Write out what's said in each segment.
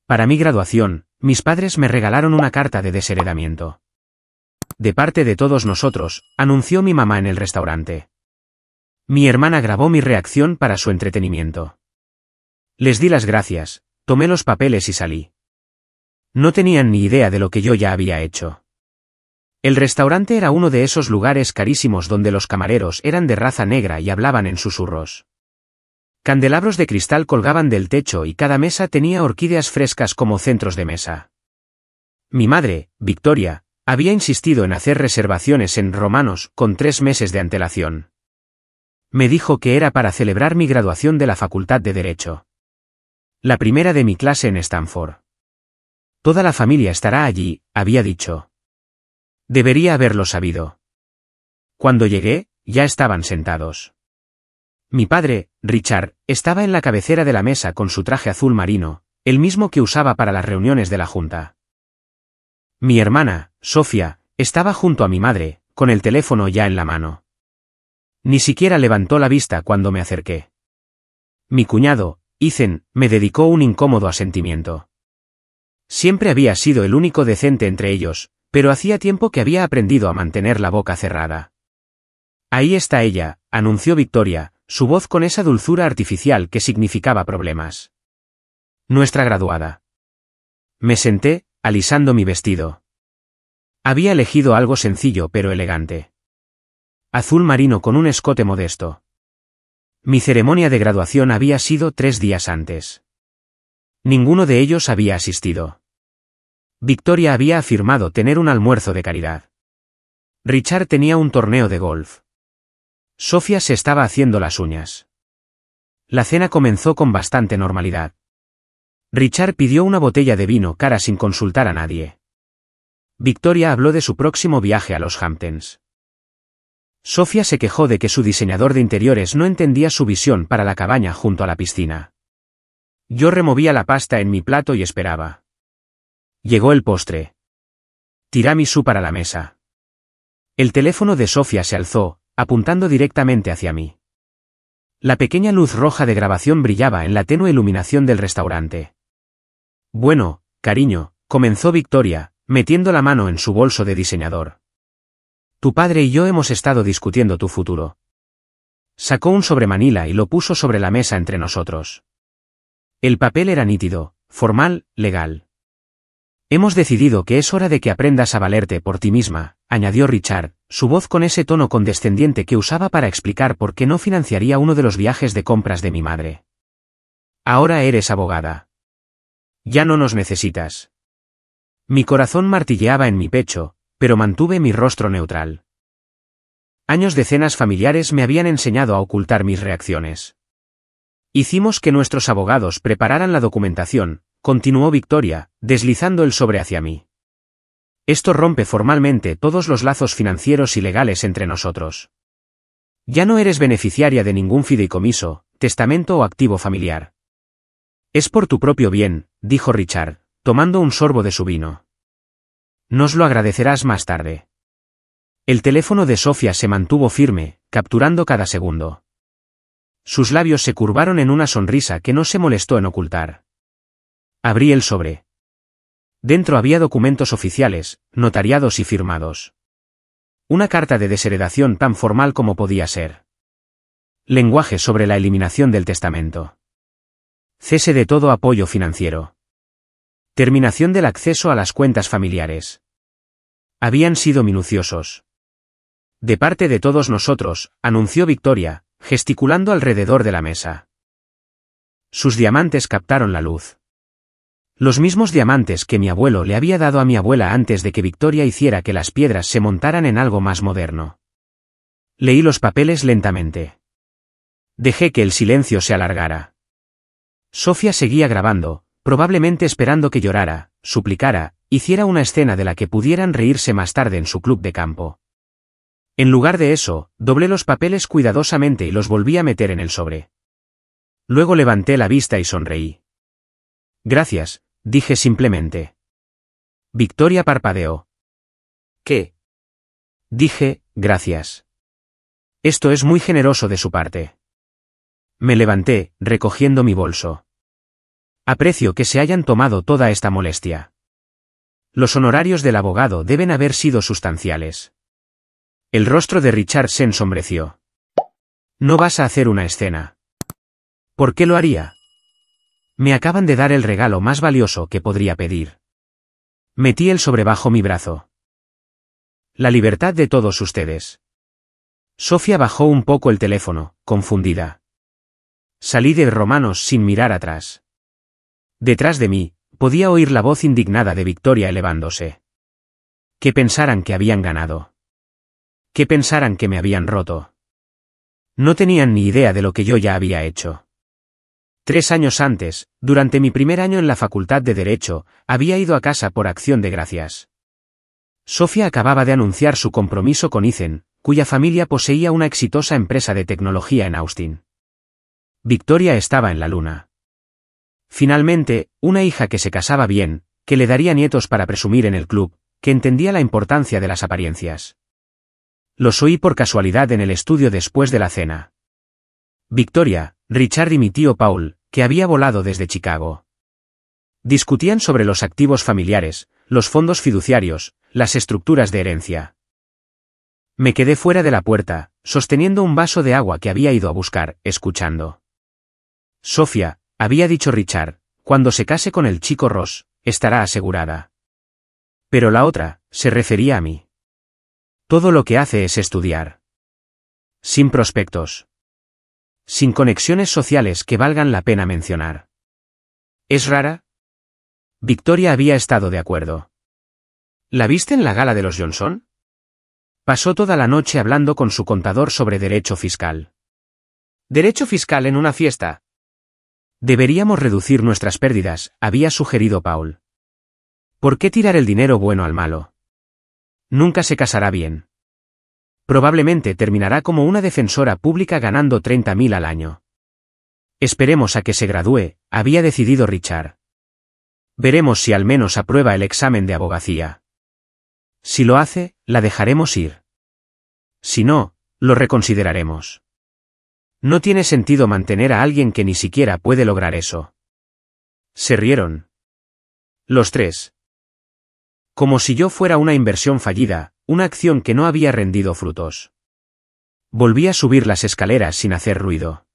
Para mi graduación, mis padres me regalaron una carta de desheredamiento. De parte de todos nosotros, anunció mi mamá en el restaurante. Mi hermana grabó mi reacción para su entretenimiento. Les di las gracias, tomé los papeles y salí. No tenían ni idea de lo que yo ya había hecho. El restaurante era uno de esos lugares carísimos donde los camareros eran de raza negra y hablaban en susurros. Candelabros de cristal colgaban del techo y cada mesa tenía orquídeas frescas como centros de mesa. Mi madre, Victoria, había insistido en hacer reservaciones en Romanos con 3 meses de antelación. Me dijo que era para celebrar mi graduación de la Facultad de Derecho. La primera de mi clase en Stanford. Toda la familia estará allí, había dicho. Debería haberlo sabido. Cuando llegué, ya estaban sentados. Mi padre, Richard, estaba en la cabecera de la mesa con su traje azul marino, el mismo que usaba para las reuniones de la junta. Mi hermana, Sofía, estaba junto a mi madre, con el teléfono ya en la mano. Ni siquiera levantó la vista cuando me acerqué. Mi cuñado, Ethan, me dedicó un incómodo asentimiento. Siempre había sido el único decente entre ellos, pero hacía tiempo que había aprendido a mantener la boca cerrada. Ahí está ella, anunció Victoria, su voz con esa dulzura artificial que significaba problemas. Nuestra graduada. Me senté, alisando mi vestido. Había elegido algo sencillo pero elegante. Azul marino con un escote modesto. Mi ceremonia de graduación había sido 3 días antes. Ninguno de ellos había asistido. Victoria había afirmado tener un almuerzo de caridad. Richard tenía un torneo de golf. Sofía se estaba haciendo las uñas. La cena comenzó con bastante normalidad. Richard pidió una botella de vino cara sin consultar a nadie. Victoria habló de su próximo viaje a los Hamptons. Sofía se quejó de que su diseñador de interiores no entendía su visión para la cabaña junto a la piscina. Yo removía la pasta en mi plato y esperaba. Llegó el postre. Tiramisú para la mesa. El teléfono de Sofía se alzó, apuntando directamente hacia mí. La pequeña luz roja de grabación brillaba en la tenue iluminación del restaurante. Bueno, cariño, comenzó Victoria, metiendo la mano en su bolso de diseñador. Tu padre y yo hemos estado discutiendo tu futuro. Sacó un sobremanila y lo puso sobre la mesa entre nosotros. El papel era nítido, formal, legal. Hemos decidido que es hora de que aprendas a valerte por ti misma, añadió Richard, su voz con ese tono condescendiente que usaba para explicar por qué no financiaría uno de los viajes de compras de mi madre. Ahora eres abogada. Ya no nos necesitas. Mi corazón martilleaba en mi pecho, pero mantuve mi rostro neutral. Años de cenas familiares me habían enseñado a ocultar mis reacciones. Hicimos que nuestros abogados prepararan la documentación, continuó Victoria, deslizando el sobre hacia mí. Esto rompe formalmente todos los lazos financieros y legales entre nosotros. Ya no eres beneficiaria de ningún fideicomiso, testamento o activo familiar. Es por tu propio bien, dijo Richard, tomando un sorbo de su vino. Nos lo agradecerás más tarde. El teléfono de Sofía se mantuvo firme, capturando cada segundo. Sus labios se curvaron en una sonrisa que no se molestó en ocultar. Abrí el sobre. Dentro había documentos oficiales, notariados y firmados. Una carta de desheredación tan formal como podía ser. Lenguaje sobre la eliminación del testamento. Cese de todo apoyo financiero. Terminación del acceso a las cuentas familiares. Habían sido minuciosos. De parte de todos nosotros, anunció Victoria, gesticulando alrededor de la mesa. Sus diamantes captaron la luz. Los mismos diamantes que mi abuelo le había dado a mi abuela antes de que Victoria hiciera que las piedras se montaran en algo más moderno. Leí los papeles lentamente. Dejé que el silencio se alargara. Sofía seguía grabando, probablemente esperando que llorara, suplicara, hiciera una escena de la que pudieran reírse más tarde en su club de campo. En lugar de eso, doblé los papeles cuidadosamente y los volví a meter en el sobre. Luego levanté la vista y sonreí. Gracias, dije simplemente. Victoria parpadeó. ¿Qué? Dije, gracias. Esto es muy generoso de su parte. Me levanté, recogiendo mi bolso. Aprecio que se hayan tomado toda esta molestia. Los honorarios del abogado deben haber sido sustanciales. El rostro de Richard se ensombreció. No vas a hacer una escena. ¿Por qué lo haría? Me acaban de dar el regalo más valioso que podría pedir. Metí el sobre bajo mi brazo. La libertad de todos ustedes. Sofía bajó un poco el teléfono, confundida. Salí de Romanos sin mirar atrás. Detrás de mí, podía oír la voz indignada de Victoria elevándose. Que pensaran que habían ganado. Que pensaran que me habían roto. No tenían ni idea de lo que yo ya había hecho. 3 años antes, durante mi primer año en la Facultad de Derecho, había ido a casa por acción de gracias. Sofía acababa de anunciar su compromiso con Ethan, cuya familia poseía una exitosa empresa de tecnología en Austin. Victoria estaba en la luna. Finalmente, una hija que se casaba bien, que le daría nietos para presumir en el club, que entendía la importancia de las apariencias. Los oí por casualidad en el estudio después de la cena. Victoria, Richard y mi tío Paul, que había volado desde Chicago. Discutían sobre los activos familiares, los fondos fiduciarios, las estructuras de herencia. Me quedé fuera de la puerta, sosteniendo un vaso de agua que había ido a buscar, escuchando. Sofía, había dicho Richard, cuando se case con el chico Ross, estará asegurada. Pero la otra, se refería a mí. Todo lo que hace es estudiar. Sin prospectos. Sin conexiones sociales que valgan la pena mencionar. ¿Es rara? Victoria había estado de acuerdo. ¿La viste en la gala de los Johnson? Pasó toda la noche hablando con su contador sobre derecho fiscal. ¿Derecho fiscal en una fiesta? Deberíamos reducir nuestras pérdidas, había sugerido Paul. ¿Por qué tirar el dinero bueno al malo? Nunca se casará bien. Probablemente terminará como una defensora pública ganando 30.000 al año. Esperemos a que se gradúe, había decidido Richard. Veremos si al menos aprueba el examen de abogacía. Si lo hace, la dejaremos ir. Si no, lo reconsideraremos. No tiene sentido mantener a alguien que ni siquiera puede lograr eso. Se rieron. Los tres. Como si yo fuera una inversión fallida, una acción que no había rendido frutos. Volví a subir las escaleras sin hacer ruido.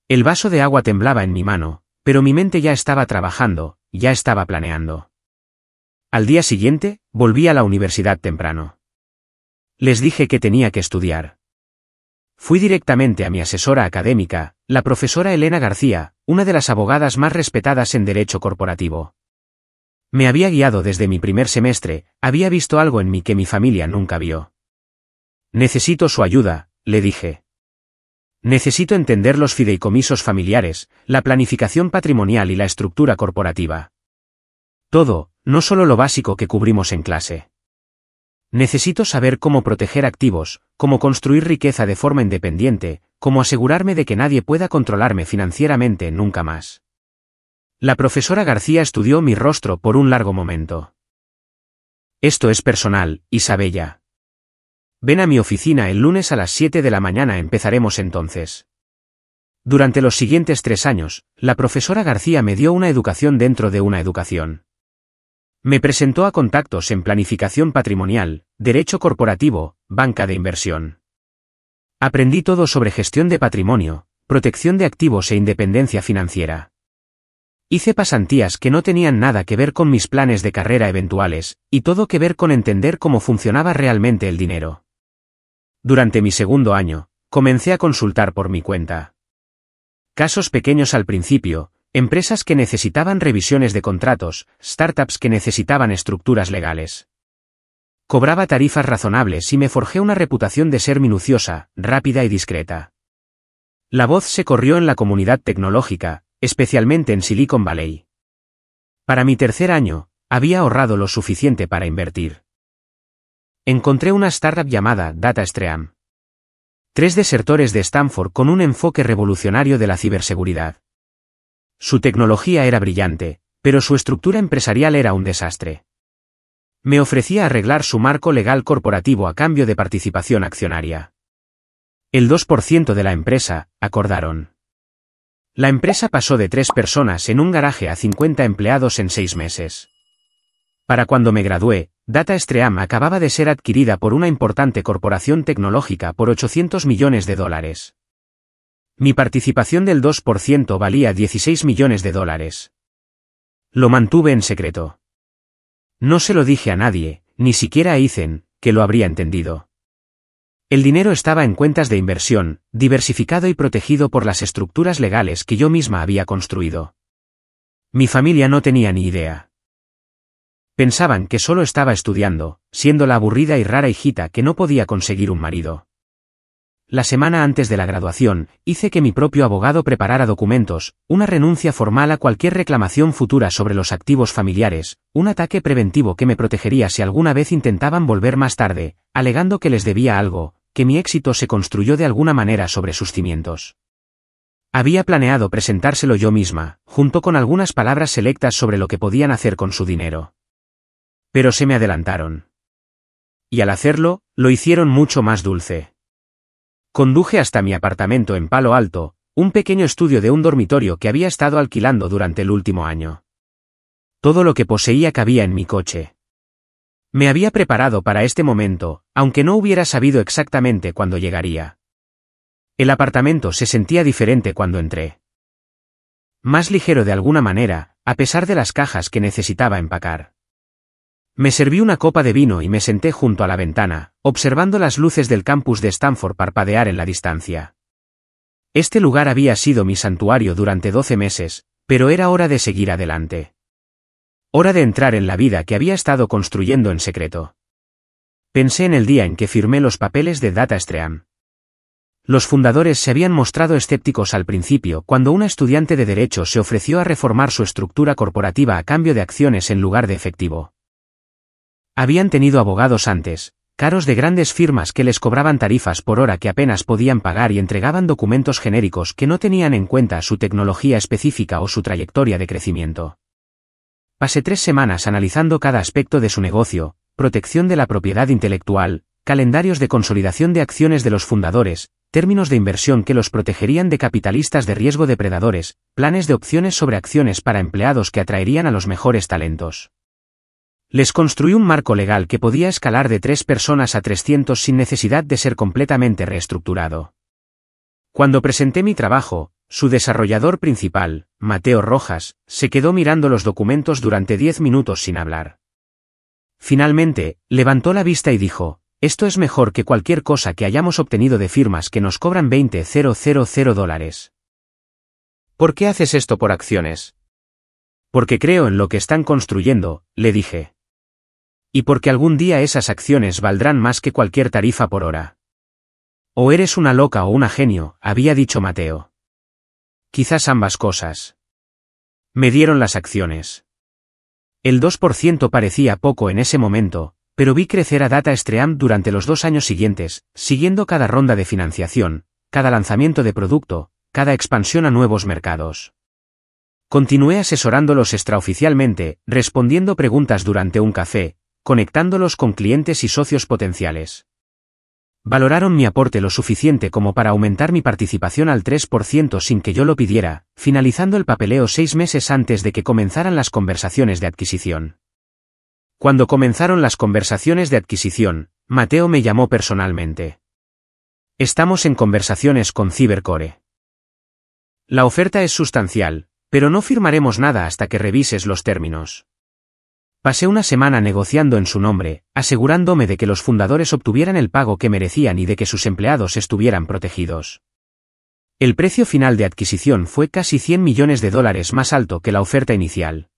El vaso de agua temblaba en mi mano, pero mi mente ya estaba trabajando, ya estaba planeando. Al día siguiente, volví a la universidad temprano. Les dije que tenía que estudiar. Fui directamente a mi asesora académica, la profesora Elena García, una de las abogadas más respetadas en derecho corporativo. Me había guiado desde mi primer semestre, había visto algo en mí que mi familia nunca vio. Necesito su ayuda, le dije. Necesito entender los fideicomisos familiares, la planificación patrimonial y la estructura corporativa. Todo, no solo lo básico que cubrimos en clase. Necesito saber cómo proteger activos, cómo construir riqueza de forma independiente, cómo asegurarme de que nadie pueda controlarme financieramente nunca más. La profesora García estudió mi rostro por un largo momento. Esto es personal, Isabella. Ven a mi oficina el lunes a las 7 de la mañana, empezaremos entonces. Durante los siguientes 3 años, la profesora García me dio una educación dentro de una educación. Me presentó a contactos en planificación patrimonial, derecho corporativo, banca de inversión. Aprendí todo sobre gestión de patrimonio, protección de activos e independencia financiera. Hice pasantías que no tenían nada que ver con mis planes de carrera eventuales, y todo que ver con entender cómo funcionaba realmente el dinero. Durante mi segundo año, comencé a consultar por mi cuenta. Casos pequeños al principio, empresas que necesitaban revisiones de contratos, startups que necesitaban estructuras legales. Cobraba tarifas razonables y me forjé una reputación de ser minuciosa, rápida y discreta. La voz se corrió en la comunidad tecnológica, especialmente en Silicon Valley. Para mi tercer año, había ahorrado lo suficiente para invertir. Encontré una startup llamada DataStream. 3 desertores de Stanford con un enfoque revolucionario de la ciberseguridad. Su tecnología era brillante, pero su estructura empresarial era un desastre. Me ofrecía arreglar su marco legal corporativo a cambio de participación accionaria. El 2% de la empresa, acordaron. La empresa pasó de 3 personas en un garaje a 50 empleados en 6 meses. Para cuando me gradué, DataStream acababa de ser adquirida por una importante corporación tecnológica por $800 millones. Mi participación del 2% valía $16 millones. Lo mantuve en secreto. No se lo dije a nadie, ni siquiera a Ethan, que lo habría entendido. El dinero estaba en cuentas de inversión, diversificado y protegido por las estructuras legales que yo misma había construido. Mi familia no tenía ni idea. Pensaban que solo estaba estudiando, siendo la aburrida y rara hijita que no podía conseguir un marido. La semana antes de la graduación, hice que mi propio abogado preparara documentos, una renuncia formal a cualquier reclamación futura sobre los activos familiares, un ataque preventivo que me protegería si alguna vez intentaban volver más tarde, alegando que les debía algo, que mi éxito se construyó de alguna manera sobre sus cimientos. Había planeado presentárselo yo misma, junto con algunas palabras selectas sobre lo que podían hacer con su dinero. Pero se me adelantaron. Y al hacerlo, lo hicieron mucho más dulce. Conduje hasta mi apartamento en Palo Alto, un pequeño estudio de un dormitorio que había estado alquilando durante el último año. Todo lo que poseía cabía en mi coche. Me había preparado para este momento, aunque no hubiera sabido exactamente cuándo llegaría. El apartamento se sentía diferente cuando entré. Más ligero de alguna manera, a pesar de las cajas que necesitaba empacar. Me serví una copa de vino y me senté junto a la ventana, observando las luces del campus de Stanford parpadear en la distancia. Este lugar había sido mi santuario durante 12 meses, pero era hora de seguir adelante. Hora de entrar en la vida que había estado construyendo en secreto. Pensé en el día en que firmé los papeles de DataStream. Los fundadores se habían mostrado escépticos al principio cuando una estudiante de Derecho se ofreció a reformar su estructura corporativa a cambio de acciones en lugar de efectivo. Habían tenido abogados antes, caros de grandes firmas que les cobraban tarifas por hora que apenas podían pagar y entregaban documentos genéricos que no tenían en cuenta su tecnología específica o su trayectoria de crecimiento. Pasé 3 semanas analizando cada aspecto de su negocio, protección de la propiedad intelectual, calendarios de consolidación de acciones de los fundadores, términos de inversión que los protegerían de capitalistas de riesgo depredadores, planes de opciones sobre acciones para empleados que atraerían a los mejores talentos. Les construí un marco legal que podía escalar de 3 personas a 300 sin necesidad de ser completamente reestructurado. Cuando presenté mi trabajo, su desarrollador principal, Mateo Rojas, se quedó mirando los documentos durante 10 minutos sin hablar. Finalmente, levantó la vista y dijo, «Esto es mejor que cualquier cosa que hayamos obtenido de firmas que nos cobran $20,000. ¿Por qué haces esto por acciones?» «Porque creo en lo que están construyendo», le dije. «Y porque algún día esas acciones valdrán más que cualquier tarifa por hora». «O eres una loca o una genio», había dicho Mateo. «Quizás ambas cosas». Me dieron las acciones. El 2% parecía poco en ese momento, pero vi crecer a DataStream durante los 2 años siguientes, siguiendo cada ronda de financiación, cada lanzamiento de producto, cada expansión a nuevos mercados. Continué asesorándolos extraoficialmente, respondiendo preguntas durante un café, conectándolos con clientes y socios potenciales. Valoraron mi aporte lo suficiente como para aumentar mi participación al 3% sin que yo lo pidiera, finalizando el papeleo 6 meses antes de que comenzaran las conversaciones de adquisición. Cuando comenzaron las conversaciones de adquisición, Mateo me llamó personalmente. «Estamos en conversaciones con Cybercore. La oferta es sustancial, pero no firmaremos nada hasta que revises los términos». Pasé una semana negociando en su nombre, asegurándome de que los fundadores obtuvieran el pago que merecían y de que sus empleados estuvieran protegidos. El precio final de adquisición fue casi $100 millones más alto que la oferta inicial.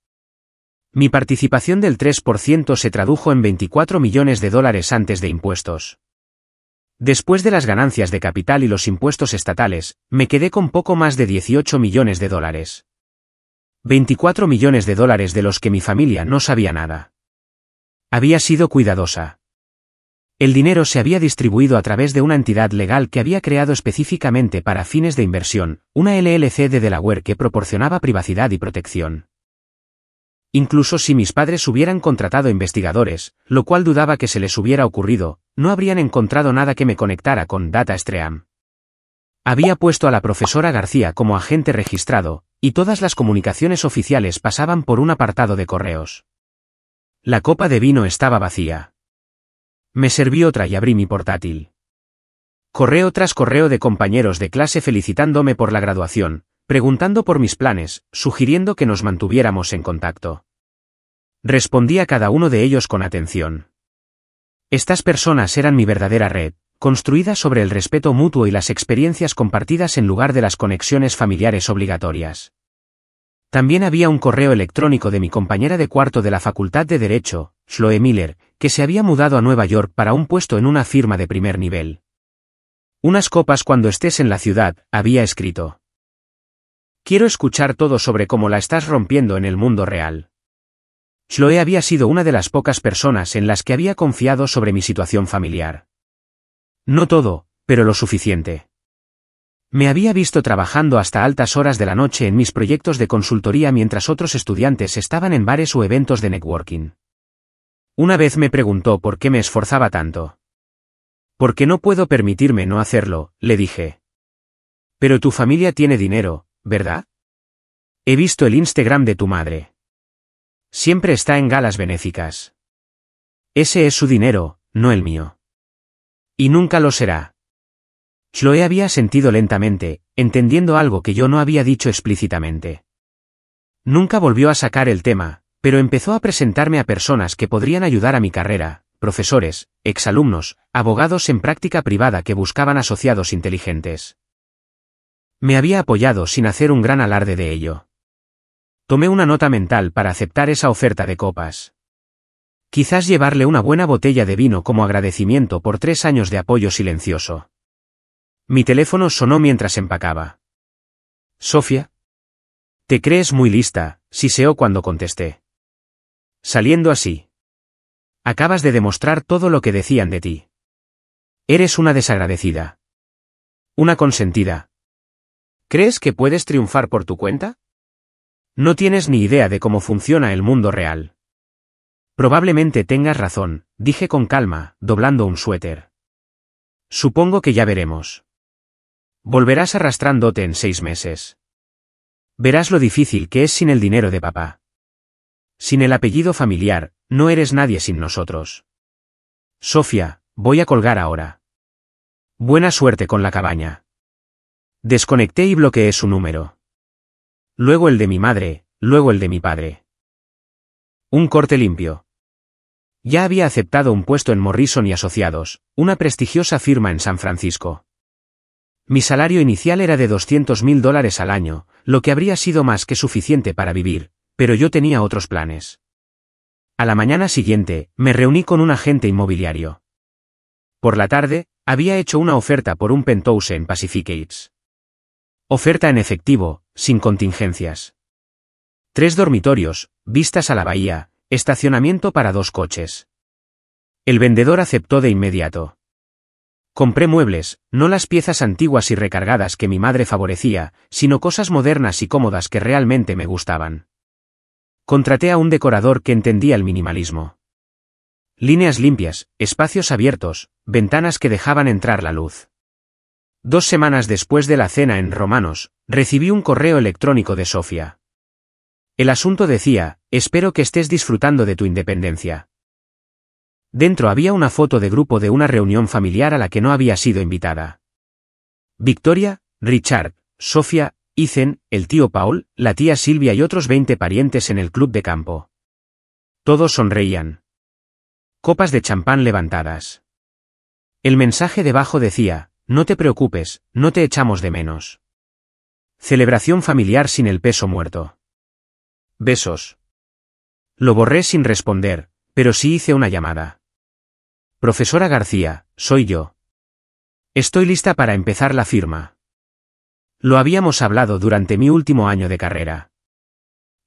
Mi participación del 3% se tradujo en $24 millones antes de impuestos. Después de las ganancias de capital y los impuestos estatales, me quedé con poco más de $18 millones. $24 millones de los que mi familia no sabía nada. Había sido cuidadosa. El dinero se había distribuido a través de una entidad legal que había creado específicamente para fines de inversión, una LLC de Delaware que proporcionaba privacidad y protección. Incluso si mis padres hubieran contratado investigadores, lo cual dudaba que se les hubiera ocurrido, no habrían encontrado nada que me conectara con DataStream. Había puesto a la profesora García como agente registrado, y todas las comunicaciones oficiales pasaban por un apartado de correos. La copa de vino estaba vacía. Me serví otra y abrí mi portátil. Correo tras correo de compañeros de clase felicitándome por la graduación, preguntando por mis planes, sugiriendo que nos mantuviéramos en contacto. Respondí a cada uno de ellos con atención. Estas personas eran mi verdadera red, construida sobre el respeto mutuo y las experiencias compartidas en lugar de las conexiones familiares obligatorias. También había un correo electrónico de mi compañera de cuarto de la Facultad de Derecho, Chloe Miller, que se había mudado a Nueva York para un puesto en una firma de primer nivel. Unas copas cuando estés en la ciudad, había escrito. Quiero escuchar todo sobre cómo la estás rompiendo en el mundo real. Chloe había sido una de las pocas personas en las que había confiado sobre mi situación familiar. No todo, pero lo suficiente. Me había visto trabajando hasta altas horas de la noche en mis proyectos de consultoría mientras otros estudiantes estaban en bares o eventos de networking. Una vez me preguntó por qué me esforzaba tanto. «Porque no puedo permitirme no hacerlo», le dije. «Pero tu familia tiene dinero, ¿verdad? He visto el Instagram de tu madre. Siempre está en galas benéficas. Ese es su dinero, no el mío. Y nunca lo será». Chloe había sentido lentamente, entendiendo algo que yo no había dicho explícitamente. Nunca volvió a sacar el tema, pero empezó a presentarme a personas que podrían ayudar a mi carrera, profesores, exalumnos, abogados en práctica privada que buscaban asociados inteligentes. Me había apoyado sin hacer un gran alarde de ello. Tomé una nota mental para aceptar esa oferta de copas. Quizás llevarle una buena botella de vino como agradecimiento por 3 años de apoyo silencioso. Mi teléfono sonó mientras empacaba. «Sofía. Te crees muy lista», siseó cuando contesté. «Saliendo así. Acabas de demostrar todo lo que decían de ti. Eres una desagradecida. Una consentida. ¿Crees que puedes triunfar por tu cuenta? No tienes ni idea de cómo funciona el mundo real». «Probablemente tengas razón», dije con calma, doblando un suéter. «Supongo que ya veremos. Volverás arrastrándote en 6 meses. Verás lo difícil que es sin el dinero de papá. Sin el apellido familiar, no eres nadie sin nosotros. Sofía, voy a colgar ahora. Buena suerte con la cabaña». Desconecté y bloqueé su número. Luego el de mi madre, luego el de mi padre. Un corte limpio. Ya había aceptado un puesto en Morrison y Asociados, una prestigiosa firma en San Francisco. Mi salario inicial era de $200,000 al año, lo que habría sido más que suficiente para vivir, pero yo tenía otros planes. A la mañana siguiente, me reuní con un agente inmobiliario. Por la tarde, había hecho una oferta por un penthouse en Pacific Heights. Oferta en efectivo, sin contingencias. 3 dormitorios, vistas a la bahía, estacionamiento para 2 coches. El vendedor aceptó de inmediato. Compré muebles, no las piezas antiguas y recargadas que mi madre favorecía, sino cosas modernas y cómodas que realmente me gustaban. Contraté a un decorador que entendía el minimalismo. Líneas limpias, espacios abiertos, ventanas que dejaban entrar la luz. 2 semanas después de la cena en Romanos, recibí un correo electrónico de Sofía. El asunto decía: «Espero que estés disfrutando de tu independencia». Dentro había una foto de grupo de una reunión familiar a la que no había sido invitada. Victoria, Richard, Sofía, Ethan, el tío Paul, la tía Silvia y otros 20 parientes en el club de campo. Todos sonreían. Copas de champán levantadas. El mensaje debajo decía: «No te preocupes, no te echamos de menos». Celebración familiar sin el peso muerto. Besos. Lo borré sin responder, pero sí hice una llamada. «Profesora García, soy yo. Estoy lista para empezar la firma». Lo habíamos hablado durante mi último año de carrera.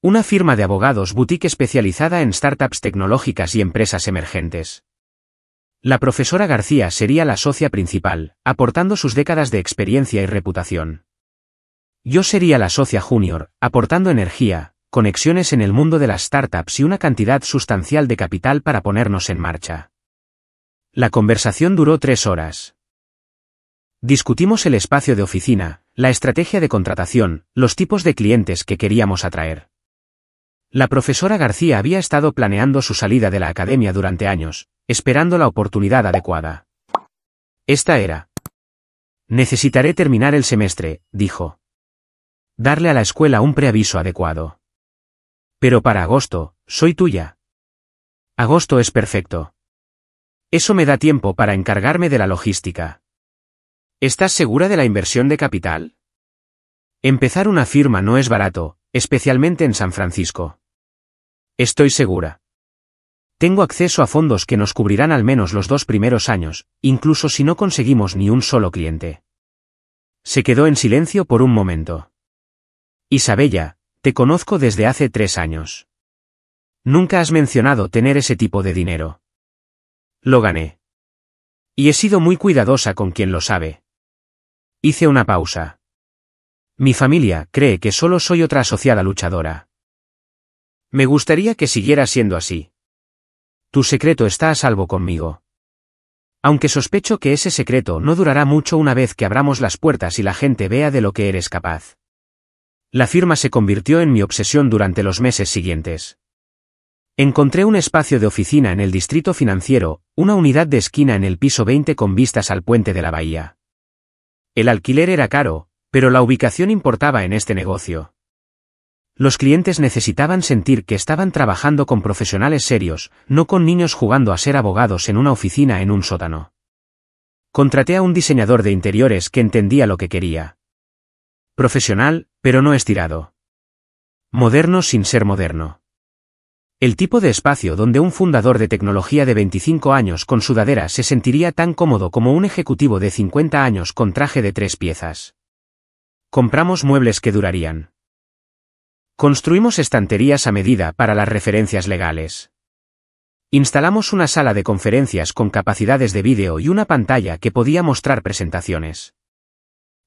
Una firma de abogados boutique especializada en startups tecnológicas y empresas emergentes. La profesora García sería la socia principal, aportando sus décadas de experiencia y reputación. Yo sería la socia junior, aportando energía, conexiones en el mundo de las startups y una cantidad sustancial de capital para ponernos en marcha. La conversación duró 3 horas. Discutimos el espacio de oficina, la estrategia de contratación, los tipos de clientes que queríamos atraer. La profesora García había estado planeando su salida de la academia durante años, esperando la oportunidad adecuada. Esta era. Necesitaré terminar el semestre, dijo. Darle a la escuela un preaviso adecuado. Pero para agosto, soy tuya. Agosto es perfecto. Eso me da tiempo para encargarme de la logística. ¿Estás segura de la inversión de capital? Empezar una firma no es barato, especialmente en San Francisco. Estoy segura. Tengo acceso a fondos que nos cubrirán al menos los 2 primeros años, incluso si no conseguimos ni un solo cliente. Se quedó en silencio por un momento. Isabella, te conozco desde hace 3 años. Nunca has mencionado tener ese tipo de dinero. Lo gané. Y he sido muy cuidadosa con quien lo sabe. Hice una pausa. Mi familia cree que solo soy otra asociada luchadora. Me gustaría que siguiera siendo así. Tu secreto está a salvo conmigo. Aunque sospecho que ese secreto no durará mucho una vez que abramos las puertas y la gente vea de lo que eres capaz. La firma se convirtió en mi obsesión durante los meses siguientes. Encontré un espacio de oficina en el distrito financiero, una unidad de esquina en el piso 20 con vistas al puente de la bahía. El alquiler era caro, pero la ubicación importaba en este negocio. Los clientes necesitaban sentir que estaban trabajando con profesionales serios, no con niños jugando a ser abogados en una oficina en un sótano. Contraté a un diseñador de interiores que entendía lo que quería. Profesional, pero no estirado. Moderno sin ser moderno. El tipo de espacio donde un fundador de tecnología de 25 años con sudadera se sentiría tan cómodo como un ejecutivo de 50 años con traje de 3 piezas. Compramos muebles que durarían. Construimos estanterías a medida para las referencias legales. Instalamos una sala de conferencias con capacidades de vídeo y una pantalla que podía mostrar presentaciones.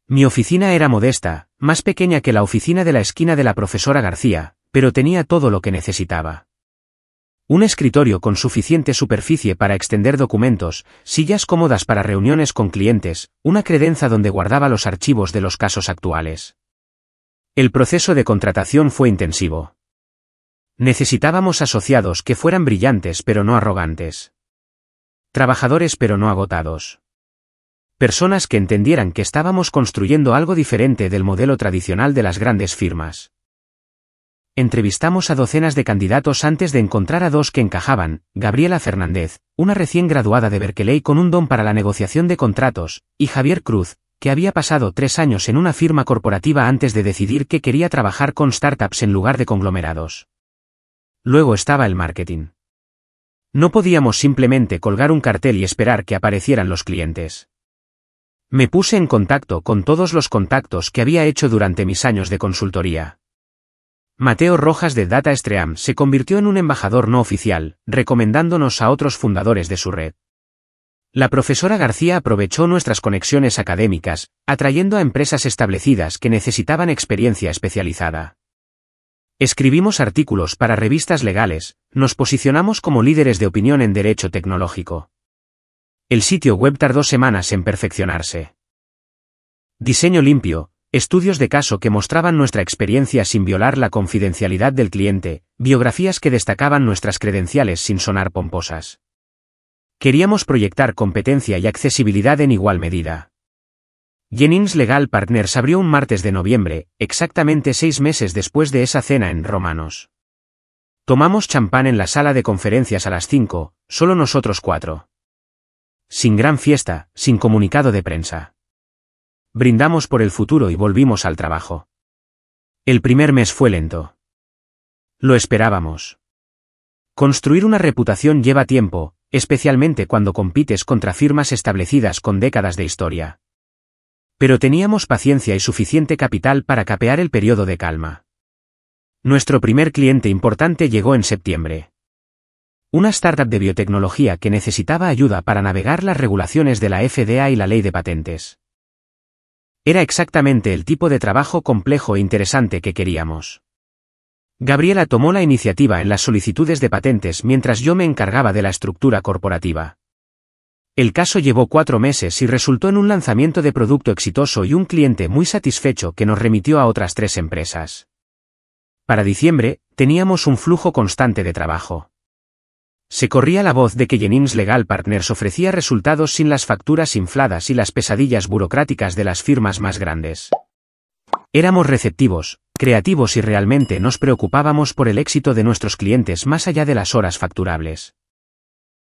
Mi oficina era modesta, más pequeña que la oficina de la esquina de la profesora García, pero tenía todo lo que necesitaba. Un escritorio con suficiente superficie para extender documentos, sillas cómodas para reuniones con clientes, una credenza donde guardaba los archivos de los casos actuales. El proceso de contratación fue intensivo. Necesitábamos asociados que fueran brillantes pero no arrogantes. Trabajadores pero no agotados. Personas que entendieran que estábamos construyendo algo diferente del modelo tradicional de las grandes firmas. Entrevistamos a docenas de candidatos antes de encontrar a 2 que encajaban: Gabriela Fernández, una recién graduada de Berkeley con un don para la negociación de contratos, y Javier Cruz, que había pasado 3 años en una firma corporativa antes de decidir que quería trabajar con startups en lugar de conglomerados. Luego estaba el marketing. No podíamos simplemente colgar un cartel y esperar que aparecieran los clientes. Me puse en contacto con todos los contactos que había hecho durante mis años de consultoría. Mateo Rojas de DataStream se convirtió en un embajador no oficial, recomendándonos a otros fundadores de su red. La profesora García aprovechó nuestras conexiones académicas, atrayendo a empresas establecidas que necesitaban experiencia especializada. Escribimos artículos para revistas legales, nos posicionamos como líderes de opinión en derecho tecnológico. El sitio web tardó semanas en perfeccionarse. Diseño limpio, estudios de caso que mostraban nuestra experiencia sin violar la confidencialidad del cliente, biografías que destacaban nuestras credenciales sin sonar pomposas. Queríamos proyectar competencia y accesibilidad en igual medida. Jennings Legal Partners abrió un martes de noviembre, exactamente 6 meses después de esa cena en Romanos. Tomamos champán en la sala de conferencias a las 5, solo nosotros 4. Sin gran fiesta, sin comunicado de prensa. Brindamos por el futuro y volvimos al trabajo. El primer mes fue lento. Lo esperábamos. Construir una reputación lleva tiempo, especialmente cuando compites contra firmas establecidas con décadas de historia. Pero teníamos paciencia y suficiente capital para capear el periodo de calma. Nuestro primer cliente importante llegó en septiembre. Una startup de biotecnología que necesitaba ayuda para navegar las regulaciones de la FDA y la ley de patentes. Era exactamente el tipo de trabajo complejo e interesante que queríamos. Gabriela tomó la iniciativa en las solicitudes de patentes mientras yo me encargaba de la estructura corporativa. El caso llevó 4 meses y resultó en un lanzamiento de producto exitoso y un cliente muy satisfecho que nos remitió a otras 3 empresas. Para diciembre, teníamos un flujo constante de trabajo. Se corría la voz de que Jennings Legal Partners ofrecía resultados sin las facturas infladas y las pesadillas burocráticas de las firmas más grandes. Éramos receptivos, creativos y realmente nos preocupábamos por el éxito de nuestros clientes más allá de las horas facturables.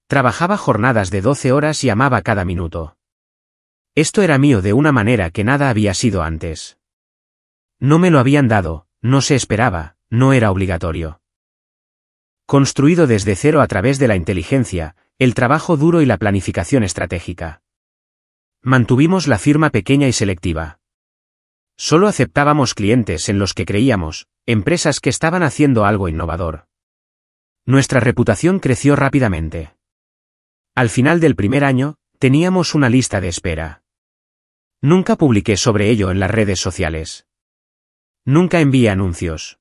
Trabajaba jornadas de 12 horas y amaba cada minuto. Esto era mío de una manera que nada había sido antes. No me lo habían dado, no se esperaba, no era obligatorio. Construido desde cero a través de la inteligencia, el trabajo duro y la planificación estratégica. Mantuvimos la firma pequeña y selectiva. Solo aceptábamos clientes en los que creíamos, empresas que estaban haciendo algo innovador. Nuestra reputación creció rápidamente. Al final del primer año, teníamos una lista de espera. Nunca publiqué sobre ello en las redes sociales. Nunca envié anuncios.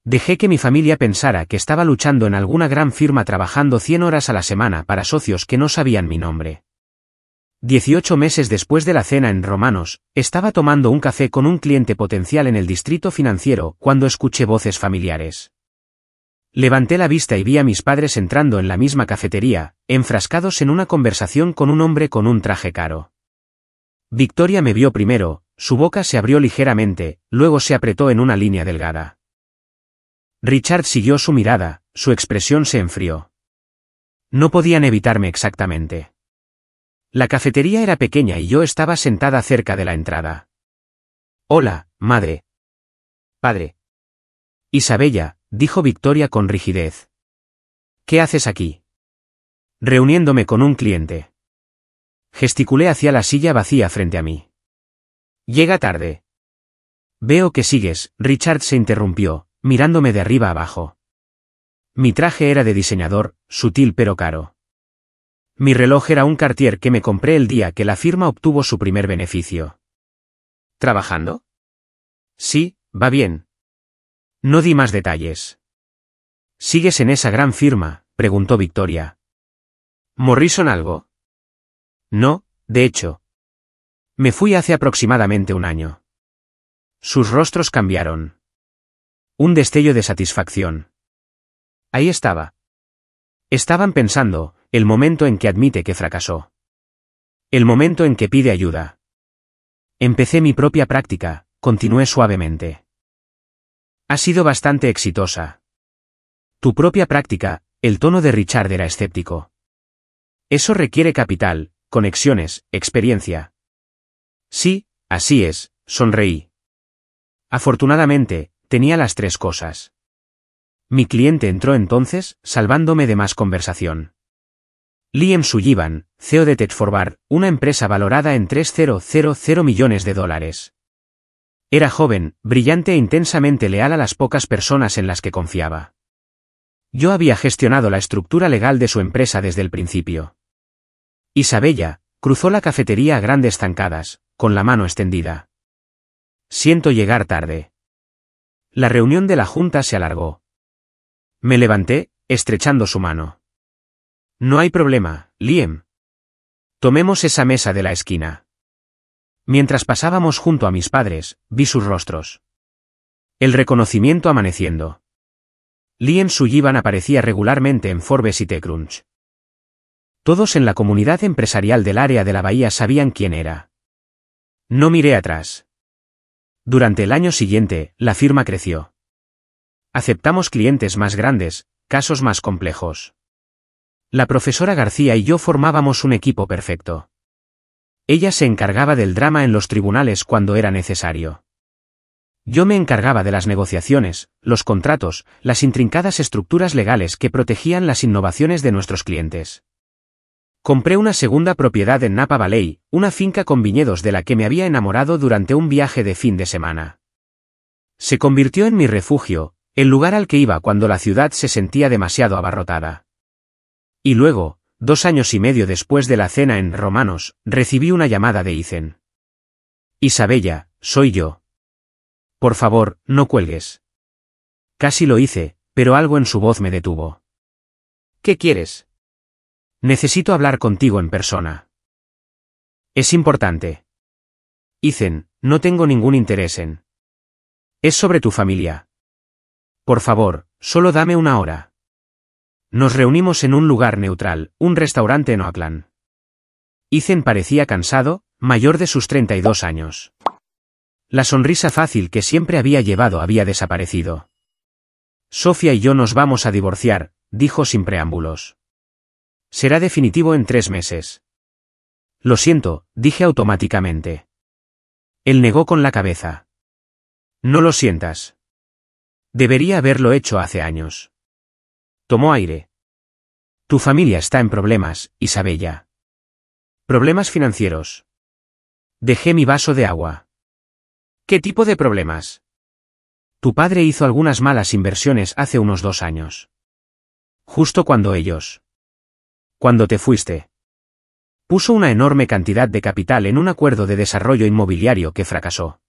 Dejé que mi familia pensara que estaba luchando en alguna gran firma trabajando 100 horas a la semana para socios que no sabían mi nombre. 18 meses después de la cena en Romanos, estaba tomando un café con un cliente potencial en el distrito financiero cuando escuché voces familiares. Levanté la vista y vi a mis padres entrando en la misma cafetería, enfrascados en una conversación con un hombre con un traje caro. Victoria me vio primero, su boca se abrió ligeramente, luego se apretó en una línea delgada. Richard siguió su mirada, su expresión se enfrió. No podían evitarme exactamente. La cafetería era pequeña y yo estaba sentada cerca de la entrada. Hola, madre. Padre. Isabella, dijo Victoria con rigidez. ¿Qué haces aquí? Reuniéndome con un cliente. Gesticulé hacia la silla vacía frente a mí. Llega tarde. Veo que sigues, Richard se interrumpió, mirándome de arriba abajo. Mi traje era de diseñador, sutil pero caro. Mi reloj era un Cartier que me compré el día que la firma obtuvo su primer beneficio. ¿Trabajando? Sí, va bien. No di más detalles. ¿Sigues en esa gran firma?, preguntó Victoria. ¿Morrison algo? No, de hecho. Me fui hace aproximadamente un año. Sus rostros cambiaron. Un destello de satisfacción. Ahí estaba. Estaban pensando, el momento en que admite que fracasó. El momento en que pide ayuda. Empecé mi propia práctica, continué suavemente. Ha sido bastante exitosa. Tu propia práctica, el tono de Richard era escéptico. Eso requiere capital, conexiones, experiencia. Sí, así es, sonreí. Afortunadamente, tenía las 3 cosas. Mi cliente entró entonces, salvándome de más conversación. Liam Sullivan, CEO de Tech4Bar, una empresa valorada en $3,000 millones. Era joven, brillante e intensamente leal a las pocas personas en las que confiaba. Yo había gestionado la estructura legal de su empresa desde el principio. Isabella, cruzó la cafetería a grandes zancadas, con la mano extendida. Siento llegar tarde. La reunión de la junta se alargó. Me levanté, estrechando su mano. No hay problema, Liam. Tomemos esa mesa de la esquina. Mientras pasábamos junto a mis padres, vi sus rostros. El reconocimiento amaneciendo. Liam Sullivan aparecía regularmente en Forbes y TechCrunch. Todos en la comunidad empresarial del área de la bahía sabían quién era. No miré atrás. Durante el año siguiente, la firma creció. Aceptamos clientes más grandes, casos más complejos. La profesora García y yo formábamos un equipo perfecto. Ella se encargaba del drama en los tribunales cuando era necesario. Yo me encargaba de las negociaciones, los contratos, las intrincadas estructuras legales que protegían las innovaciones de nuestros clientes. Compré una segunda propiedad en Napa Valley, una finca con viñedos de la que me había enamorado durante un viaje de fin de semana. Se convirtió en mi refugio, el lugar al que iba cuando la ciudad se sentía demasiado abarrotada. Y luego, 2 años y medio después de la cena en Romanos, recibí una llamada de Ethan. Isabella, soy yo. Por favor, no cuelgues. Casi lo hice, pero algo en su voz me detuvo. ¿Qué quieres? Necesito hablar contigo en persona. Es importante. Ethan, no tengo ningún interés en. Es sobre tu familia. Por favor, solo dame una hora. Nos reunimos en un lugar neutral, un restaurante en Oakland. Ethan parecía cansado, mayor de sus 32 años. La sonrisa fácil que siempre había llevado había desaparecido. Sofía y yo nos vamos a divorciar, dijo sin preámbulos. Será definitivo en 3 meses. Lo siento, dije automáticamente. Él negó con la cabeza. No lo sientas. Debería haberlo hecho hace años. Tomó aire. Tu familia está en problemas, Isabella. Problemas financieros. Dejé mi vaso de agua. ¿Qué tipo de problemas? Tu padre hizo algunas malas inversiones hace unos 2 años. Justo cuando ellos. Cuando te fuiste. Puso una enorme cantidad de capital en un acuerdo de desarrollo inmobiliario que fracasó.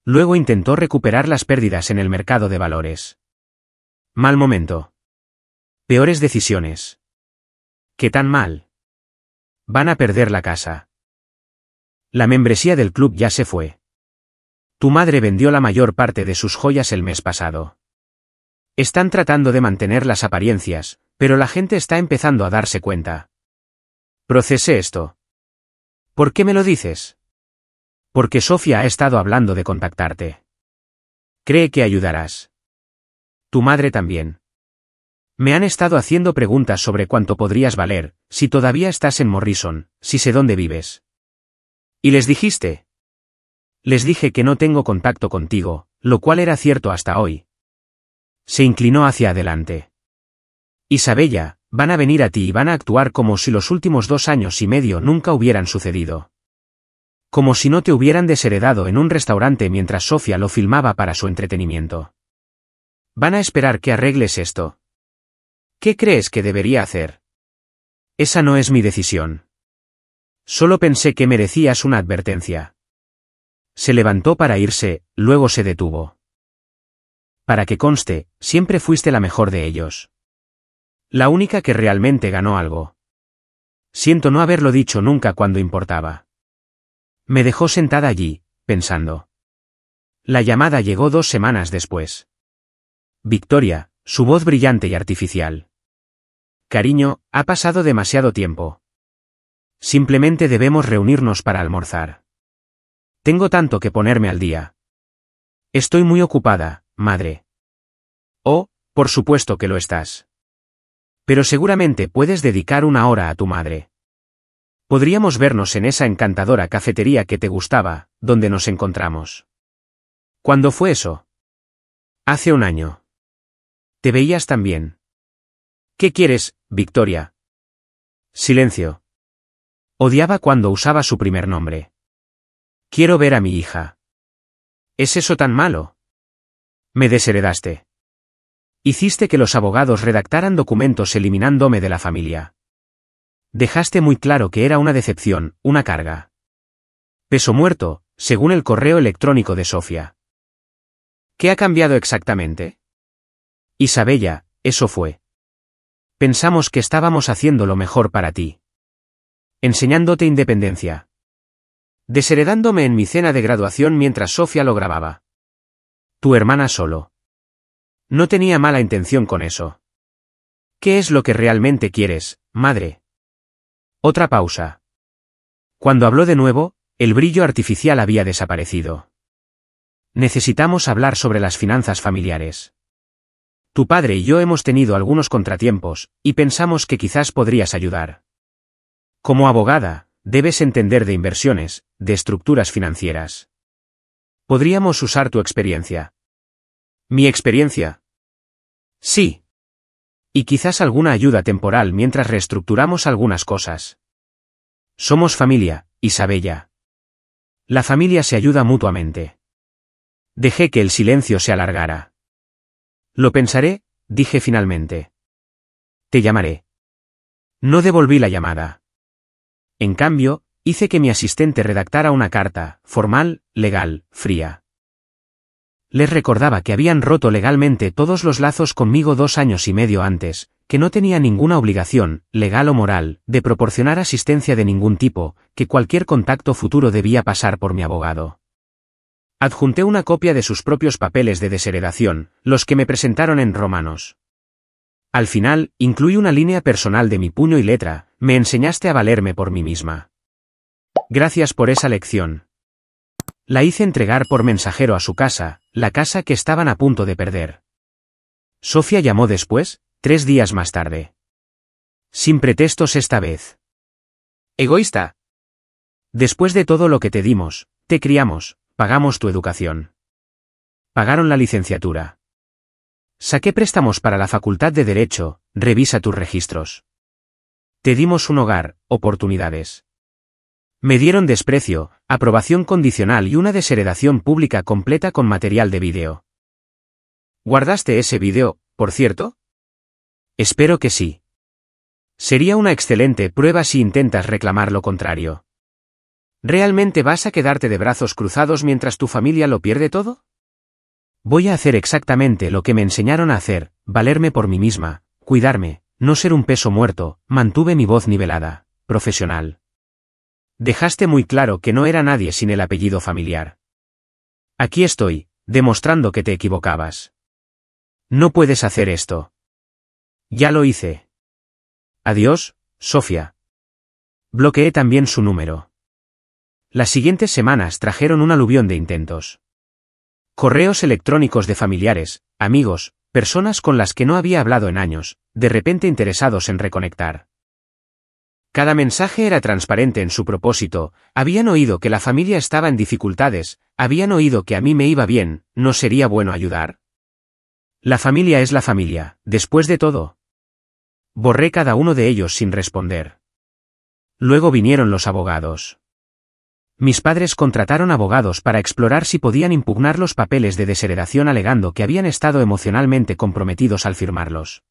Luego intentó recuperar las pérdidas en el mercado de valores. Mal momento. Peores decisiones. ¿Qué tan mal? Van a perder la casa. La membresía del club ya se fue. Tu madre vendió la mayor parte de sus joyas el mes pasado. Están tratando de mantener las apariencias, pero la gente está empezando a darse cuenta. Procesé esto. ¿Por qué me lo dices? Porque Sofía ha estado hablando de contactarte. Cree que ayudarás. Tu madre también. Me han estado haciendo preguntas sobre cuánto podrías valer, si todavía estás en Morrison, si sé dónde vives. ¿Y les dijiste? Les dije que no tengo contacto contigo, lo cual era cierto hasta hoy. Se inclinó hacia adelante. Isabella, van a venir a ti y van a actuar como si los últimos 2 años y medio nunca hubieran sucedido. Como si no te hubieran desheredado en un restaurante mientras Sofía lo filmaba para su entretenimiento. Van a esperar que arregles esto. ¿Qué crees que debería hacer? Esa no es mi decisión. Solo pensé que merecías una advertencia. Se levantó para irse, luego se detuvo. Para que conste, siempre fuiste la mejor de ellos. La única que realmente ganó algo. Siento no haberlo dicho nunca cuando importaba. Me dejó sentada allí, pensando. La llamada llegó 2 semanas después. Victoria, su voz brillante y artificial. Cariño, ha pasado demasiado tiempo. Simplemente debemos reunirnos para almorzar. Tengo tanto que ponerme al día. Estoy muy ocupada, madre. Oh, por supuesto que lo estás. Pero seguramente puedes dedicar 1 hora a tu madre. Podríamos vernos en esa encantadora cafetería que te gustaba, donde nos encontramos. ¿Cuándo fue eso? Hace 1 año. ¿Te veías tan bien? ¿Qué quieres, Victoria? Silencio. Odiaba cuando usaba su primer nombre. Quiero ver a mi hija. ¿Es eso tan malo? Me desheredaste. Hiciste que los abogados redactaran documentos eliminándome de la familia. Dejaste muy claro que era una decepción, una carga. Peso muerto, según el correo electrónico de Sofía. ¿Qué ha cambiado exactamente? Isabella, eso fue. Pensamos que estábamos haciendo lo mejor para ti. Enseñándote independencia. Desheredándome en mi cena de graduación mientras Sofía lo grababa. Tu hermana solo. No tenía mala intención con eso. ¿Qué es lo que realmente quieres, madre? Otra pausa. Cuando habló de nuevo, el brillo artificial había desaparecido. Necesitamos hablar sobre las finanzas familiares. Tu padre y yo hemos tenido algunos contratiempos, y pensamos que quizás podrías ayudar. Como abogada, debes entender de inversiones, de estructuras financieras. Podríamos usar tu experiencia. ¿Mi experiencia? Sí. Y quizás alguna ayuda temporal mientras reestructuramos algunas cosas. Somos familia, Isabella. La familia se ayuda mutuamente. Dejé que el silencio se alargara. Lo pensaré, dije finalmente. Te llamaré. No devolví la llamada. En cambio, hice que mi asistente redactara una carta, formal, legal, fría. Les recordaba que habían roto legalmente todos los lazos conmigo 2 años y medio antes, que no tenía ninguna obligación, legal o moral, de proporcionar asistencia de ningún tipo, que cualquier contacto futuro debía pasar por mi abogado. Adjunté una copia de sus propios papeles de desheredación, los que me presentaron en Romanos. Al final, incluí una línea personal de mi puño y letra: me enseñaste a valerme por mí misma. Gracias por esa lección. La hice entregar por mensajero a su casa, la casa que estaban a punto de perder. Sofía llamó después, 3 días más tarde. Sin pretextos esta vez. Egoísta. Después de todo lo que te dimos, te criamos, pagamos tu educación. Pagaron la licenciatura. Saqué préstamos para la Facultad de Derecho, revisa tus registros. Te dimos un hogar, oportunidades. Me dieron desprecio, aprobación condicional y una desheredación pública completa con material de vídeo. ¿Guardaste ese vídeo, por cierto? Espero que sí. Sería una excelente prueba si intentas reclamar lo contrario. ¿Realmente vas a quedarte de brazos cruzados mientras tu familia lo pierde todo? Voy a hacer exactamente lo que me enseñaron a hacer: valerme por mí misma, cuidarme, no ser un peso muerto. Mantuve mi voz nivelada, profesional. Dejaste muy claro que no era nadie sin el apellido familiar. Aquí estoy, demostrando que te equivocabas. No puedes hacer esto. Ya lo hice. Adiós, Sofía. Bloqueé también su número. Las siguientes semanas trajeron un aluvión de intentos. Correos electrónicos de familiares, amigos, personas con las que no había hablado en años, de repente interesados en reconectar. Cada mensaje era transparente en su propósito: habían oído que la familia estaba en dificultades, habían oído que a mí me iba bien, ¿no sería bueno ayudar? La familia es la familia, después de todo. Borré cada uno de ellos sin responder. Luego vinieron los abogados. Mis padres contrataron abogados para explorar si podían impugnar los papeles de desheredación, alegando que habían estado emocionalmente comprometidos al firmarlos.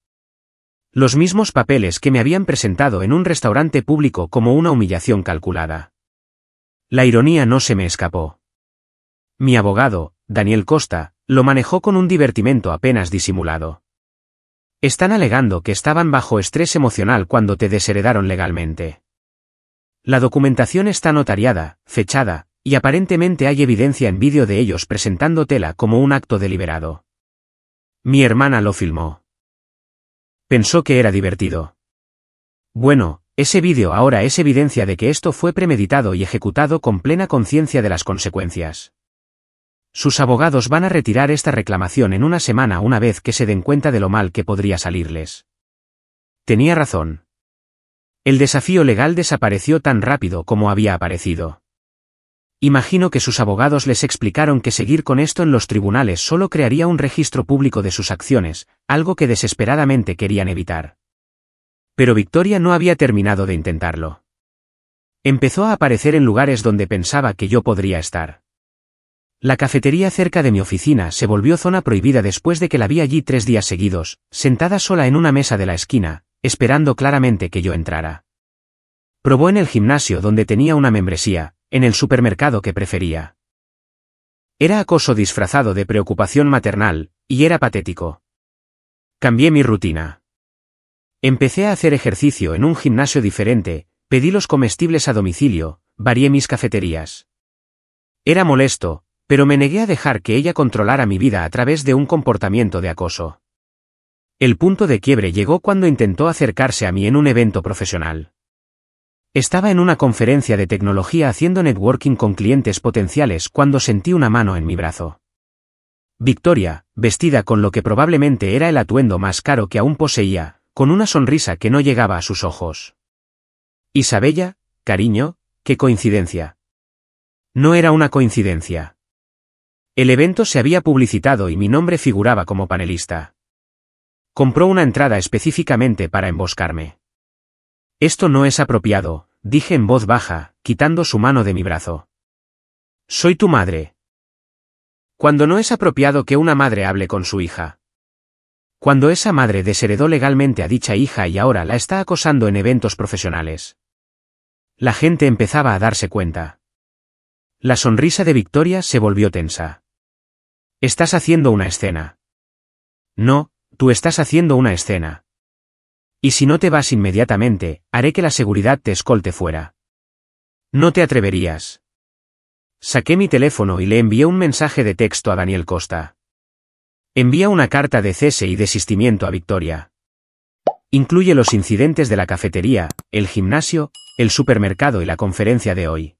Los mismos papeles que me habían presentado en un restaurante público como una humillación calculada. La ironía no se me escapó. Mi abogado, Daniel Costa, lo manejó con un divertimento apenas disimulado. Están alegando que estaban bajo estrés emocional cuando te desheredaron legalmente. La documentación está notariada, fechada, y aparentemente hay evidencia en vídeo de ellos presentándotela como un acto deliberado. Mi hermana lo filmó. Pensó que era divertido. Bueno, ese vídeo ahora es evidencia de que esto fue premeditado y ejecutado con plena conciencia de las consecuencias. Sus abogados van a retirar esta reclamación en una semana una vez que se den cuenta de lo mal que podría salirles. Tenía razón. El desafío legal desapareció tan rápido como había aparecido. Imagino que sus abogados les explicaron que seguir con esto en los tribunales solo crearía un registro público de sus acciones, algo que desesperadamente querían evitar. Pero Victoria no había terminado de intentarlo. Empezó a aparecer en lugares donde pensaba que yo podría estar. La cafetería cerca de mi oficina se volvió zona prohibida después de que la vi allí 3 días seguidos, sentada sola en una mesa de la esquina, esperando claramente que yo entrara. Probó en el gimnasio donde tenía una membresía, en el supermercado que prefería. Era acoso disfrazado de preocupación maternal, y era patético. Cambié mi rutina. Empecé a hacer ejercicio en un gimnasio diferente, pedí los comestibles a domicilio, varié mis cafeterías. Era molesto, pero me negué a dejar que ella controlara mi vida a través de un comportamiento de acoso. El punto de quiebre llegó cuando intentó acercarse a mí en un evento profesional. Estaba en una conferencia de tecnología haciendo networking con clientes potenciales cuando sentí una mano en mi brazo. Victoria, vestida con lo que probablemente era el atuendo más caro que aún poseía, con una sonrisa que no llegaba a sus ojos. Isabella, cariño, qué coincidencia. No era una coincidencia. El evento se había publicitado y mi nombre figuraba como panelista. Compró una entrada específicamente para emboscarme. Esto no es apropiado, dije en voz baja, quitando su mano de mi brazo. Soy tu madre. Cuando no es apropiado que una madre hable con su hija. Cuando esa madre desheredó legalmente a dicha hija y ahora la está acosando en eventos profesionales. La gente empezaba a darse cuenta. La sonrisa de Victoria se volvió tensa. Estás haciendo una escena. No, tú estás haciendo una escena. Y si no te vas inmediatamente, haré que la seguridad te escolte fuera. No te atreverías. Saqué mi teléfono y le envié un mensaje de texto a Daniel Costa. Envía una carta de cese y desistimiento a Victoria. Incluye los incidentes de la cafetería, el gimnasio, el supermercado y la conferencia de hoy.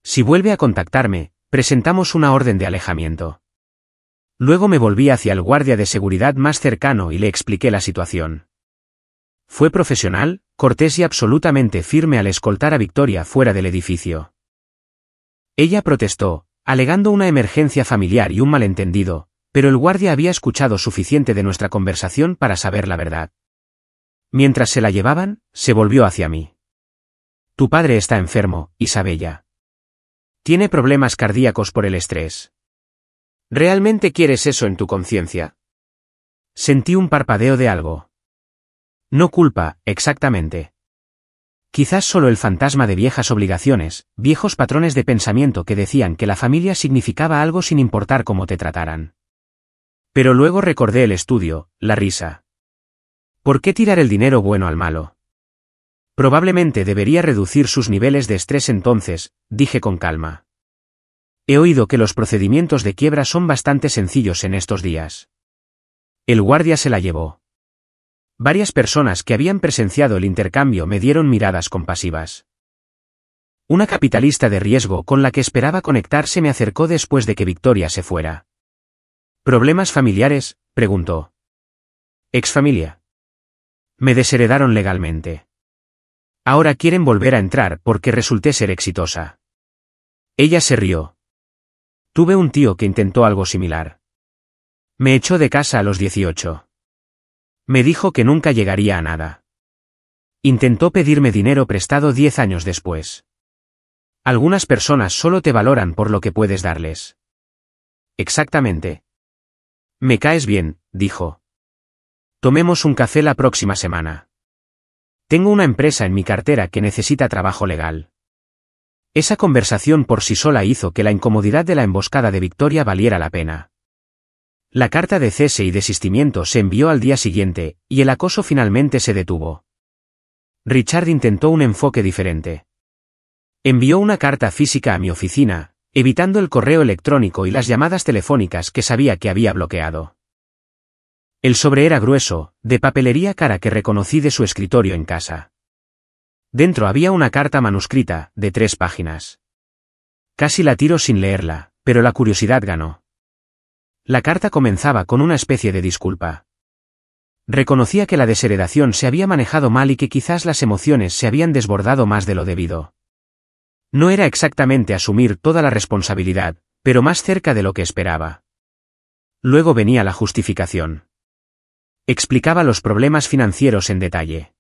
Si vuelve a contactarme, presentamos una orden de alejamiento. Luego me volví hacia el guardia de seguridad más cercano y le expliqué la situación. Fue profesional, cortés y absolutamente firme al escoltar a Victoria fuera del edificio. Ella protestó, alegando una emergencia familiar y un malentendido, pero el guardia había escuchado suficiente de nuestra conversación para saber la verdad. Mientras se la llevaban, se volvió hacia mí. Tu padre está enfermo, Isabella. Tiene problemas cardíacos por el estrés. ¿Realmente quieres eso en tu conciencia? Sentí un parpadeo de algo. No culpa, exactamente. Quizás solo el fantasma de viejas obligaciones, viejos patrones de pensamiento que decían que la familia significaba algo sin importar cómo te trataran. Pero luego recordé el estudio, la risa. ¿Por qué tirar el dinero bueno al malo? Probablemente debería reducir sus niveles de estrés entonces, dije con calma. He oído que los procedimientos de quiebra son bastante sencillos en estos días. El guardia se la llevó. Varias personas que habían presenciado el intercambio me dieron miradas compasivas. Una capitalista de riesgo con la que esperaba conectarse me acercó después de que Victoria se fuera. ¿Problemas familiares?, preguntó. Exfamilia. Me desheredaron legalmente. Ahora quieren volver a entrar porque resulté ser exitosa. Ella se rió. Tuve un tío que intentó algo similar. Me echó de casa a los 18. Me dijo que nunca llegaría a nada. Intentó pedirme dinero prestado 10 años después. Algunas personas solo te valoran por lo que puedes darles. Exactamente. Me caes bien, dijo. Tomemos un café la próxima semana. Tengo una empresa en mi cartera que necesita trabajo legal. Esa conversación por sí sola hizo que la incomodidad de la emboscada de Victoria valiera la pena. La carta de cese y desistimiento se envió al día siguiente, y el acoso finalmente se detuvo. Richard intentó un enfoque diferente. Envió una carta física a mi oficina, evitando el correo electrónico y las llamadas telefónicas que sabía que había bloqueado. El sobre era grueso, de papelería cara que reconocí de su escritorio en casa. Dentro había una carta manuscrita, de 3 páginas. Casi la tiro sin leerla, pero la curiosidad ganó. La carta comenzaba con una especie de disculpa. Reconocía que la desheredación se había manejado mal y que quizás las emociones se habían desbordado más de lo debido. No era exactamente asumir toda la responsabilidad, pero más cerca de lo que esperaba. Luego venía la justificación. Explicaba los problemas financieros en detalle.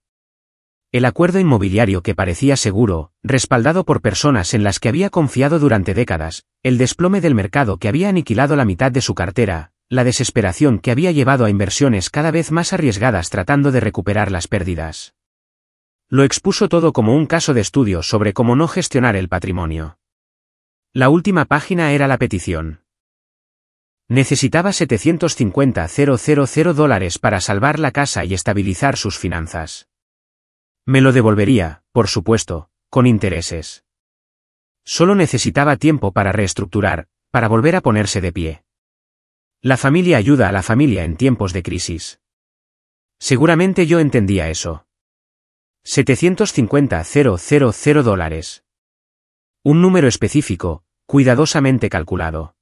El acuerdo inmobiliario que parecía seguro, respaldado por personas en las que había confiado durante décadas, el desplome del mercado que había aniquilado la mitad de su cartera, la desesperación que había llevado a inversiones cada vez más arriesgadas tratando de recuperar las pérdidas. Lo expuso todo como un caso de estudio sobre cómo no gestionar el patrimonio. La última página era la petición. Necesitaba $750,000 para salvar la casa y estabilizar sus finanzas. Me lo devolvería, por supuesto, con intereses. Solo necesitaba tiempo para reestructurar, para volver a ponerse de pie. La familia ayuda a la familia en tiempos de crisis. Seguramente yo entendía eso. $750,000. Un número específico, cuidadosamente calculado.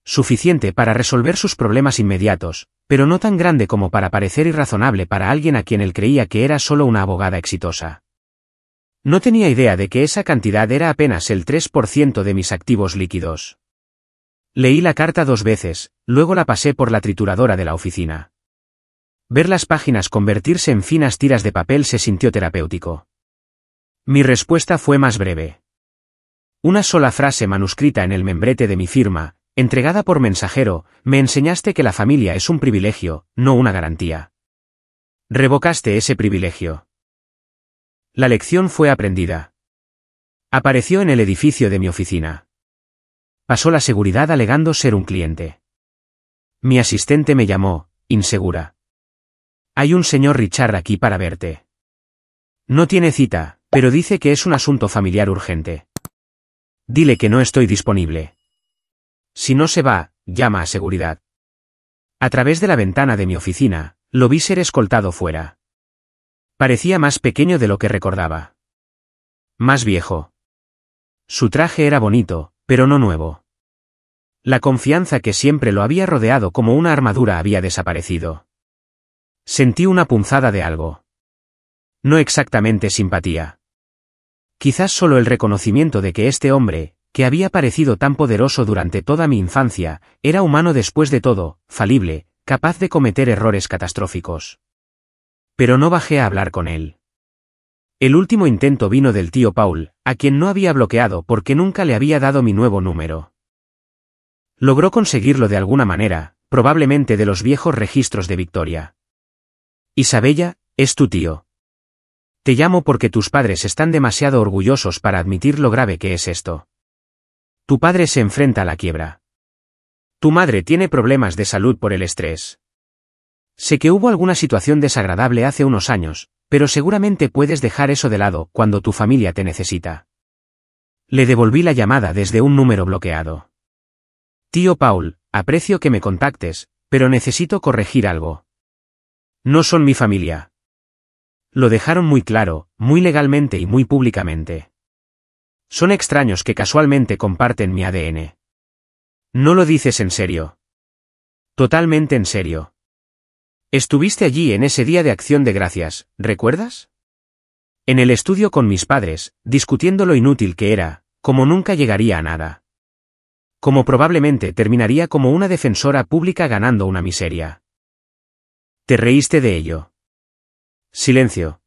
Suficiente para resolver sus problemas inmediatos, pero no tan grande como para parecer irrazonable para alguien a quien él creía que era solo una abogada exitosa. No tenía idea de que esa cantidad era apenas el 3% de mis activos líquidos. Leí la carta 2 veces, luego la pasé por la trituradora de la oficina. Ver las páginas convertirse en finas tiras de papel se sintió terapéutico. Mi respuesta fue más breve. Una sola frase manuscrita en el membrete de mi firma, entregada por mensajero, me enseñaste que la familia es un privilegio, no una garantía. Revocaste ese privilegio. La lección fue aprendida. Apareció en el edificio de mi oficina. Pasó la seguridad alegando ser un cliente. Mi asistente me llamó, insegura. Hay un señor Richard aquí para verte. No tiene cita, pero dice que es un asunto familiar urgente. Dile que no estoy disponible. Si no se va, llama a seguridad. A través de la ventana de mi oficina, lo vi ser escoltado fuera. Parecía más pequeño de lo que recordaba. Más viejo. Su traje era bonito, pero no nuevo. La confianza que siempre lo había rodeado como una armadura había desaparecido. Sentí una punzada de algo. No exactamente simpatía. Quizás solo el reconocimiento de que este hombre, que había parecido tan poderoso durante toda mi infancia, era humano después de todo, falible, capaz de cometer errores catastróficos. Pero no bajé a hablar con él. El último intento vino del tío Paul, a quien no había bloqueado porque nunca le había dado mi nuevo número. Logró conseguirlo de alguna manera, probablemente de los viejos registros de Victoria. Isabella, es tu tío. Te llamo porque tus padres están demasiado orgullosos para admitir lo grave que es esto. Tu padre se enfrenta a la quiebra. Tu madre tiene problemas de salud por el estrés. Sé que hubo alguna situación desagradable hace unos años, pero seguramente puedes dejar eso de lado cuando tu familia te necesita. Le devolví la llamada desde un número bloqueado. Tío Paul, aprecio que me contactes, pero necesito corregir algo. No son mi familia. Lo dejaron muy claro, muy legalmente y muy públicamente. Son extraños que casualmente comparten mi ADN. No lo dices en serio. Totalmente en serio. Estuviste allí en ese día de Acción de Gracias, ¿recuerdas? En el estudio con mis padres, discutiendo lo inútil que era, como nunca llegaría a nada. Como probablemente terminaría como una defensora pública ganando una miseria. ¿Te reíste de ello? Silencio.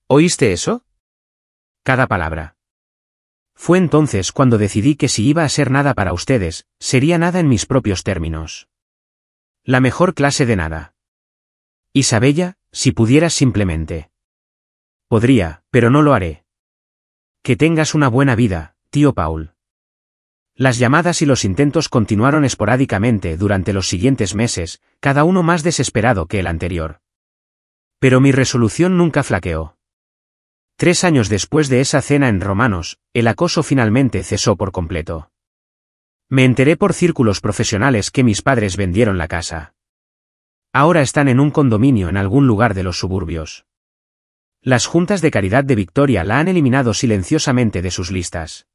¿Oíste eso? Cada palabra. Fue entonces cuando decidí que si iba a ser nada para ustedes, sería nada en mis propios términos. La mejor clase de nada. Isabella, si pudieras simplemente. Podría, pero no lo haré. Que tengas una buena vida, tío Paul. Las llamadas y los intentos continuaron esporádicamente durante los siguientes meses, cada uno más desesperado que el anterior. Pero mi resolución nunca flaqueó. 3 años después de esa cena en Romanos, el acoso finalmente cesó por completo. Me enteré por círculos profesionales que mis padres vendieron la casa. Ahora están en un condominio en algún lugar de los suburbios. Las juntas de caridad de Victoria la han eliminado silenciosamente de sus listas.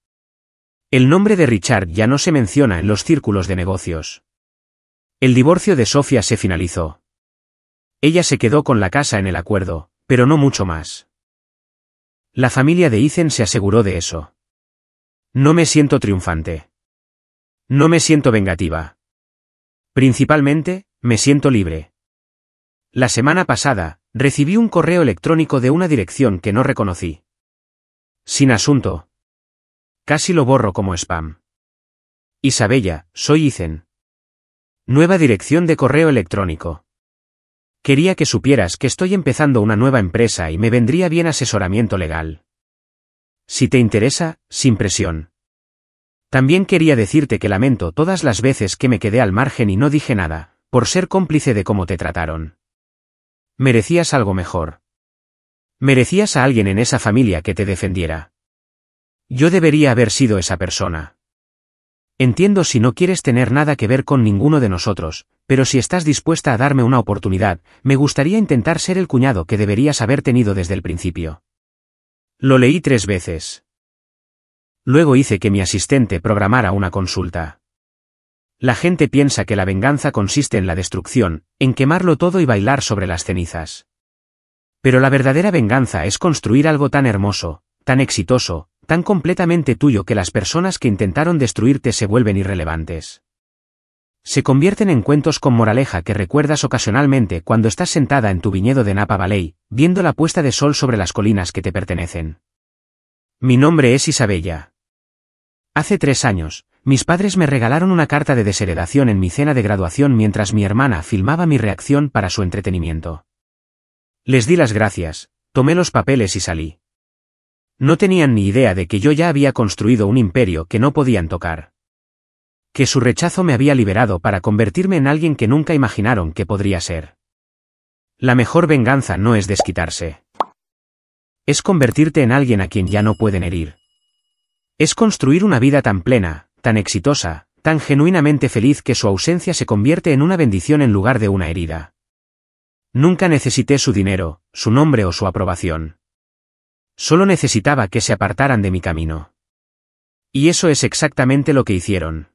El nombre de Richard ya no se menciona en los círculos de negocios. El divorcio de Sofía se finalizó. Ella se quedó con la casa en el acuerdo, pero no mucho más. La familia de Ethan se aseguró de eso. No me siento triunfante. No me siento vengativa. Principalmente, me siento libre. La semana pasada, recibí un correo electrónico de una dirección que no reconocí. Sin asunto. Casi lo borro como spam. Isabella, soy Ethan. Nueva dirección de correo electrónico. Quería que supieras que estoy empezando una nueva empresa y me vendría bien asesoramiento legal. Si te interesa, sin presión. También quería decirte que lamento todas las veces que me quedé al margen y no dije nada, por ser cómplice de cómo te trataron. Merecías algo mejor. Merecías a alguien en esa familia que te defendiera. Yo debería haber sido esa persona. Entiendo si no quieres tener nada que ver con ninguno de nosotros, pero si estás dispuesta a darme una oportunidad, me gustaría intentar ser el cuñado que deberías haber tenido desde el principio. Lo leí 3 veces. Luego hice que mi asistente programara una consulta. La gente piensa que la venganza consiste en la destrucción, en quemarlo todo y bailar sobre las cenizas. Pero la verdadera venganza es construir algo tan hermoso, tan exitoso, tan completamente tuyo que las personas que intentaron destruirte se vuelven irrelevantes. Se convierten en cuentos con moraleja que recuerdas ocasionalmente cuando estás sentada en tu viñedo de Napa Valley, viendo la puesta de sol sobre las colinas que te pertenecen. Mi nombre es Isabella. Hace 3 años, mis padres me regalaron una carta de desheredación en mi cena de graduación mientras mi hermana filmaba mi reacción para su entretenimiento. Les di las gracias, tomé los papeles y salí. No tenían ni idea de que yo ya había construido un imperio que no podían tocar. Que su rechazo me había liberado para convertirme en alguien que nunca imaginaron que podría ser. La mejor venganza no es desquitarse. Es convertirte en alguien a quien ya no pueden herir. Es construir una vida tan plena, tan exitosa, tan genuinamente feliz que su ausencia se convierte en una bendición en lugar de una herida. Nunca necesité su dinero, su nombre o su aprobación. Solo necesitaba que se apartaran de mi camino. Y eso es exactamente lo que hicieron.